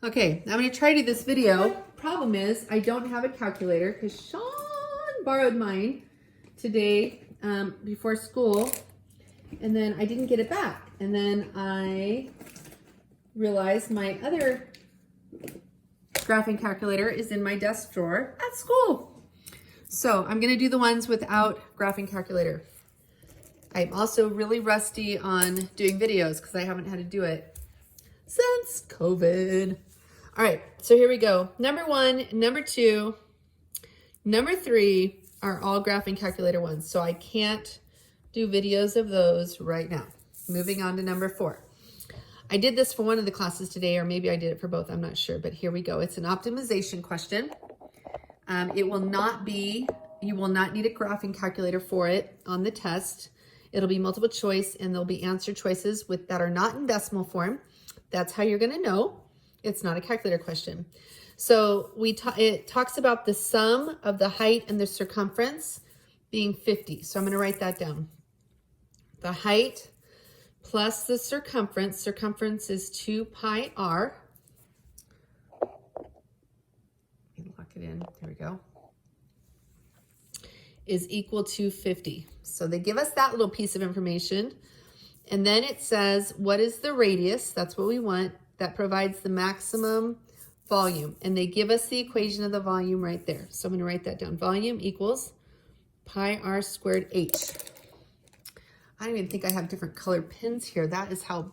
Okay, I'm going to try to do this video. Problem is, I don't have a calculator because Sean borrowed mine today before school, and then I didn't get it back. And then I realized my other graphing calculator is in my desk drawer at school. So I'm going to do the ones without graphing calculator. I'm also really rusty on doing videos because I haven't had to do it since COVID. All right, so here we go. Number 1, number 2, number 3 are all graphing calculator ones. So I can't do videos of those right now. Moving on to number 4. I did this for one of the classes today, or maybe I did it for both, I'm not sure, but here we go. It's an optimization question. You will not need a graphing calculator for it on the test. It'll be multiple choice, and there'll be answer choices that are not in decimal form. That's how you're gonna know it's not a calculator question. So it talks about the sum of the height and the circumference being 50. So I'm gonna write that down. The height plus the circumference is 2 pi r. Let me lock it in, there we go. Is equal to 50. So they give us that little piece of information. And then it says, what is the radius? That's what we want. That provides the maximum volume. And they give us the equation of the volume right there. So I'm going to write that down. Volume equals pi r squared h. I don't even think I have different colored pens here. That is how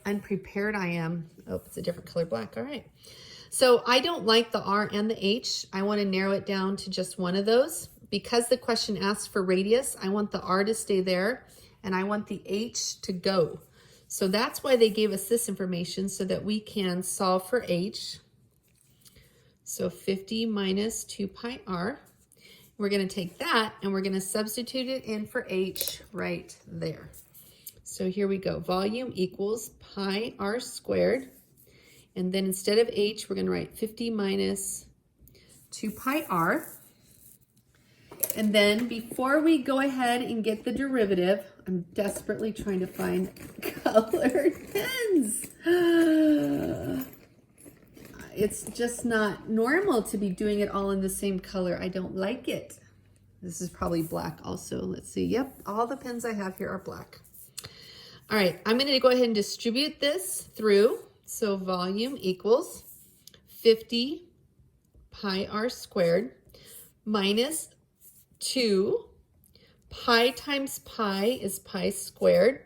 unprepared I am. Oh, it's a different color black. All right. So I don't like the r and the h. I want to narrow it down to just one of those. Because the question asks for radius, I want the r to stay there, and I want the h to go. So that's why they gave us this information, so that we can solve for h. So 50 minus 2 pi r. We're going to take that, and we're going to substitute it in for h right there. So here we go. Volume equals pi r squared. And then instead of h, we're going to write 50 minus 2 pi r. And then before we go ahead and get the derivative, I'm desperately trying to find colored pens. It's just not normal to be doing it all in the same color. I don't like it. This is probably black also. Let's see. Yep, all the pens I have here are black. All right, I'm going to go ahead and distribute this through. So volume equals 50 pi r squared minus 2 pi times pi is pi squared,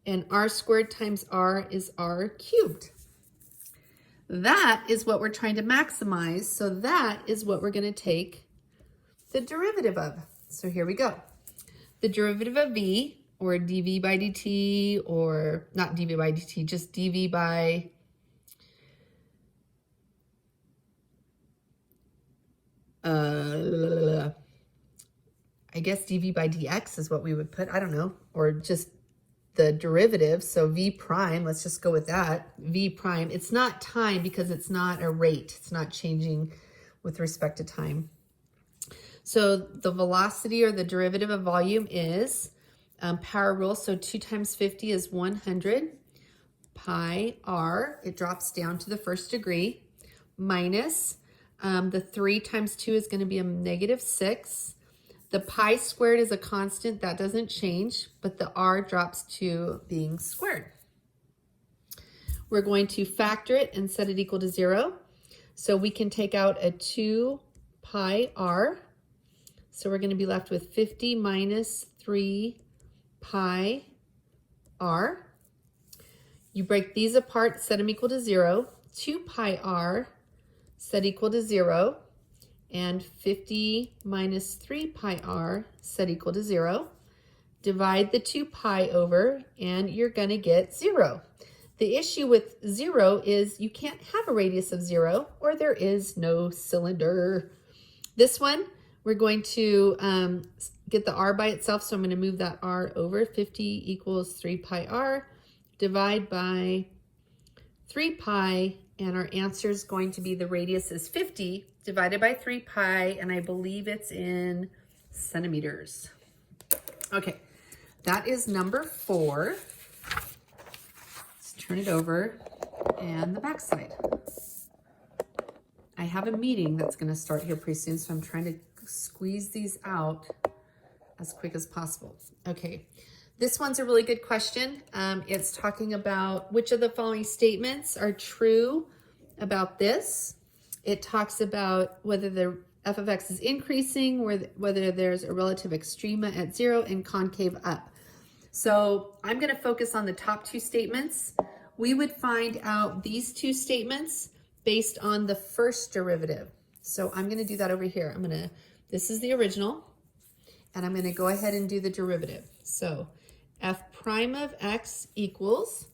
and r squared times r is r cubed. That is what we're trying to maximize, so that is what we're going to take the derivative of. So here we go. The derivative of v, or dv by dt, or not dv by dt, just dv by I guess dv by dx is what we would put. I don't know. Or just the derivative. So v prime, let's just go with that. V prime. It's not time because it's not a rate. It's not changing with respect to time. So the velocity, or the derivative of volume, is power rule. So 2 times 50 is 100. Pi r, it drops down to the first degree, minus the 3 times 2 is going to be a -6. The pi squared is a constant, that doesn't change, but the r drops to being squared. We're going to factor it and set it equal to 0. So we can take out a 2 pi r. So we're going to be left with 50 minus 3 pi r. You break these apart, set them equal to 0. 2 pi r set equal to 0. And 50 minus 3 pi r set equal to 0. Divide the 2 pi over, and you're going to get 0. The issue with 0 is you can't have a radius of 0, or there is no cylinder. This one, we're going to get the r by itself, so I'm going to move that r over. 50 equals 3 pi r. Divide by 3 pi, and our answer is going to be the radius is 50 divided by 3 pi, and I believe it's in centimeters. Okay, that is number 4. Let's turn it over. and the back side. I have a meeting that's going to start here pretty soon, so I'm trying to squeeze these out as quick as possible. Okay, this one's a really good question. It's talking about which of the following statements are true about this. It talks about whether the f of x is increasing, whether there's a relative extrema at 0 and concave up. So I'm going to focus on the top two statements. We would find out these two statements based on the first derivative. So I'm going to do that over here. This is the original, and I'm going to go ahead and do the derivative. So f prime of x equals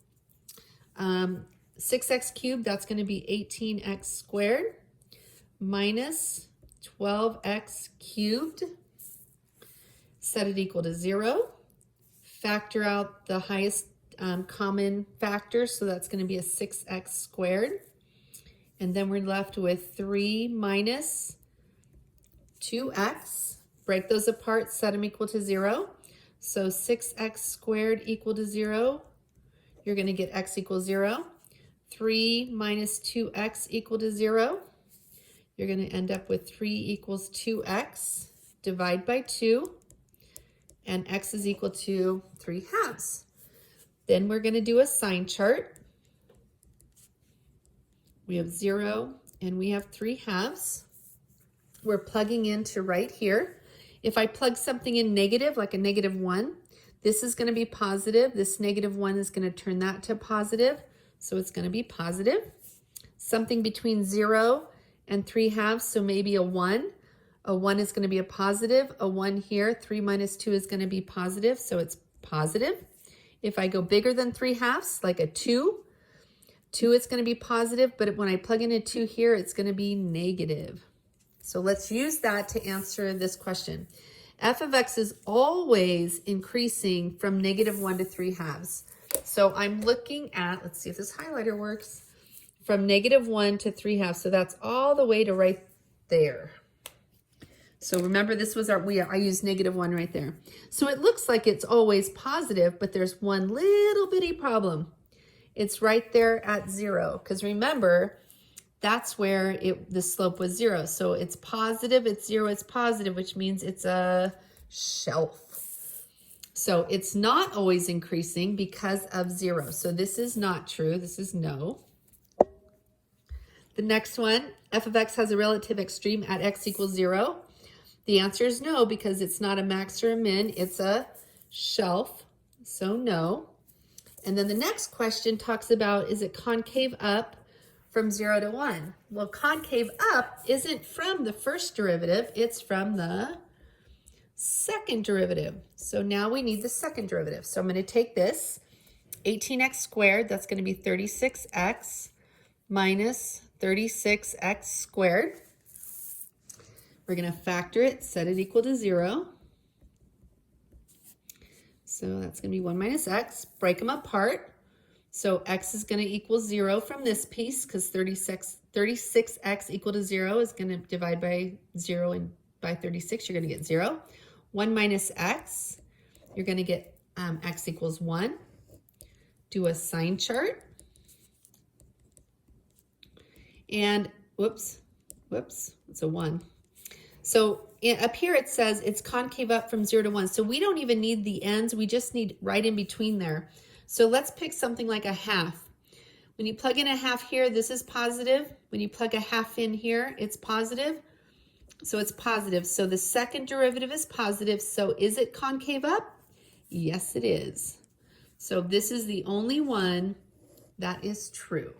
6x cubed, that's going to be 18x squared, minus 12x cubed, set it equal to 0. Factor out the highest common factor, so that's going to be a 6x squared. And then we're left with 3 minus 2x. Break those apart, set them equal to 0. So 6x squared equal to 0. You're going to get x equals 0. 3 minus 2x equal to 0. You're going to end up with 3 equals 2x. Divide by 2. And x is equal to 3/2. Then we're going to do a sine chart. We have 0 and we have 3/2. We're plugging into right here. If I plug something in negative, like a -1, this is going to be positive. This -1 is going to turn that to positive. So it's going to be positive. Something between 0 and 3/2, so maybe a 1. A 1 is going to be a positive. A 1 here, 3 minus 2 is going to be positive, so it's positive. If I go bigger than 3/2, like a 2, 2 is going to be positive, but when I plug in a 2 here, it's going to be negative. So let's use that to answer this question. F of x is always increasing from -1 to 3/2. So I'm looking at, let's see if this highlighter works, from -1 to 3/2. So that's all the way to right there. So remember, this was I used -1 right there. So it looks like it's always positive, but there's one little bitty problem. It's right there at 0, because remember, that's where the slope was 0. So it's positive, it's 0, it's positive, which means it's a shelf. So it's not always increasing because of 0. So this is not true. This is no. The next one, f of x has a relative extreme at x equals 0. The answer is no, because it's not a max or a min, it's a shelf, so no. And then the next question talks about, is it concave up from 0 to 1? Well, concave up isn't from the first derivative, it's from the second derivative. So now we need the second derivative. So I'm going to take this, 18x squared, that's going to be 36x minus 36x squared. We're going to factor it, set it equal to 0. So that's going to be 1 minus x. Break them apart. So x is going to equal 0 from this piece, because 36x equal to 0 is going to divide by 0, and by 36 you're going to get 0. 1 minus x, you're going to get x equals 1. Do a sine chart. And whoops, it's a 1. So up here it says it's concave up from 0 to 1. So we don't even need the ends. We just need right in between there. So let's pick something like a half. When you plug in a half here, this is positive. When you plug a half in here, it's positive. So it's positive. So the second derivative is positive. So is it concave up? Yes, it is. So this is the only one that is true.